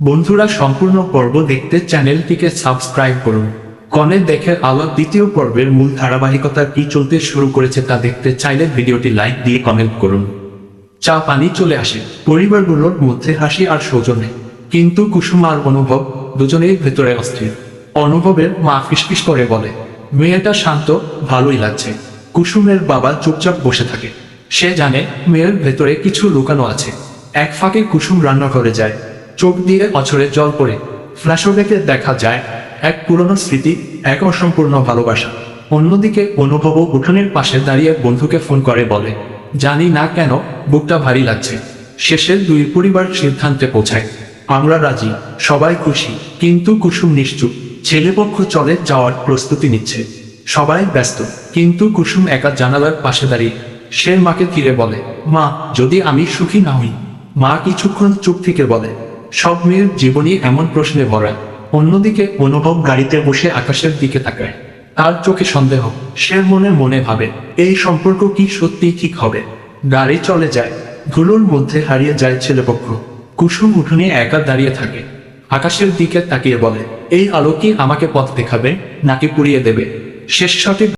বন্ধুরা, সম্পূর্ণ পর্ব দেখতে চ্যানেলটিকে সাবস্ক্রাইব করুন। কনে দেখে আলো দ্বিতীয় পর্বের মূল ধারাবাহিকতা কি চলতে শুরু করেছে তা দেখতে চাইলে ভিডিওটি লাইক দিয়ে কমেন্ট করুন। চা পানি চলে আসে পরিবারগুলোর মধ্যে, হাসি আর সৌজন্যে। কিন্তু কুসুম আর অনুভব দুজনেই ভেতরে অস্থির। অনুভবের মা ফিসফিস করে বলে, মেয়েটা শান্ত, ভালোই লাগছে। কুসুমের বাবা চুপচাপ বসে থাকে। সে জানে মেয়ের ভেতরে কিছু লুকানো আছে। এক ফাঁকে কুসুম রান্নাঘরে যায়। চোখ দিয়ে অঝরে জল পড়ে। ফ্ল্যাশব্যাকে দেখা যায় এক পুরনো স্মৃতি, এক অসম্পূর্ণ ভালোবাসা। অন্যদিকে অনুভবও উঠোনের পাশে দাঁড়িয়ে বন্ধুকে ফোন করে বলে, জানি না কেন বুকটা ভারী লাগছে। শেষে দুই পরিবার সিদ্ধান্তে পৌঁছায়। আমরা রাজি, সবাই খুশি, কিন্তু কুসুম নিশ্চুপ। ছেলেপক্ষ চলে যাওয়ার প্রস্তুতি নিচ্ছে। সবাই ব্যস্ত, কিন্তু কুসুম একা জানালার পাশে দাঁড়িয়ে। সে মাকে ধীরে বলে, মা, যদি আমি সুখী না হই। মা কিছুক্ষণ চুপ থেকে বলে, সব মেয়ের জীবনই এমন প্রশ্নে ভরা। অন্যদিকে অনুভব গাড়িতে বসে আকাশের দিকে তাকায়। তার চোখে সন্দেহ। সে মনে মনে ভাবে, এই সম্পর্ক কি সত্যি ঠিক হবে? গাড়ি চলে যায়। ধুলোর মধ্যে হারিয়ে যায় ছেলেপক্ষ। কুসুম উঠোনে একা দাঁড়িয়ে থাকে। আকাশের দিকে তাকিয়ে বলে, এই আলো কি আমাকে পথ দেখাবে, নাকি পুড়িয়ে দেবে? শেষ শটে